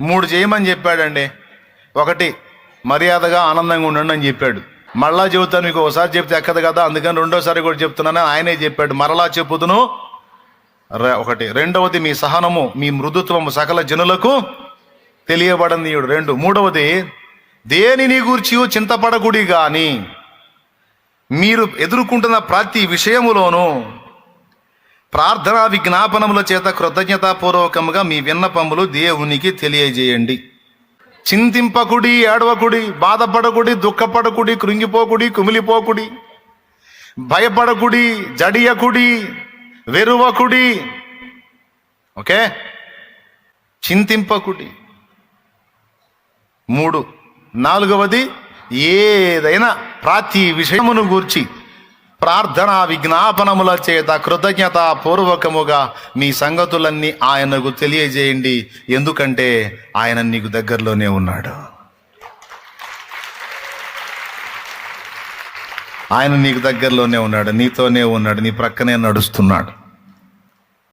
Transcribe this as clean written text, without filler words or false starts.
3 చేయమని చెప్పాడండి. 1, మర్యాదగా ఆనందంగా ఉండండి అని చెప్పాడు. మళ్ళా చెబుతాను, మీకు ఒకసారి చెప్తే ఎక్కదు కదా, అందుకని 2వసారి కూడా చెప్తున్నాను. ఆయనే చెప్పాడు, మరలా చెప్పుదును 1. 2వది, మీ సహనము మీ మృదుత్వము సకల జనులకు తెలియబడనీయుడు. 2. 3వది, దేనిని గూర్చి చింతపడకుడి గాని మీరు ఎదుర్కొంటున్న ప్రతి విషయములోనూ ప్రార్థనా విజ్ఞాపనముల చేత కృతజ్ఞతాపూర్వకముగా మీ విన్నపములు దేవునికి తెలియజేయండి. చింతింపకుడి, ఏడవకుడి, బాధపడకుడి, దుఃఖపడకుడి, కృంగిపోకుడి, కుమిలిపోకుడి, భయపడకుడి, జడియకుడి, వెరువకుడి. ఓకే, చింతింపకుడి. 3. 4వది, ఏదైనా ప్రతి విషయమును గూర్చి ప్రార్థనా విజ్ఞాపనముల చేత కృతజ్ఞతాపూర్వకముగా మీ సంగతులన్నీ ఆయనకు తెలియజేయండి, ఎందుకంటే ఆయన నీకు దగ్గరలోనే ఉన్నాడు. ఆయన నీకు దగ్గరలోనే ఉన్నాడు, నీతోనే ఉన్నాడు, నీ ప్రక్కనే నడుస్తున్నాడు.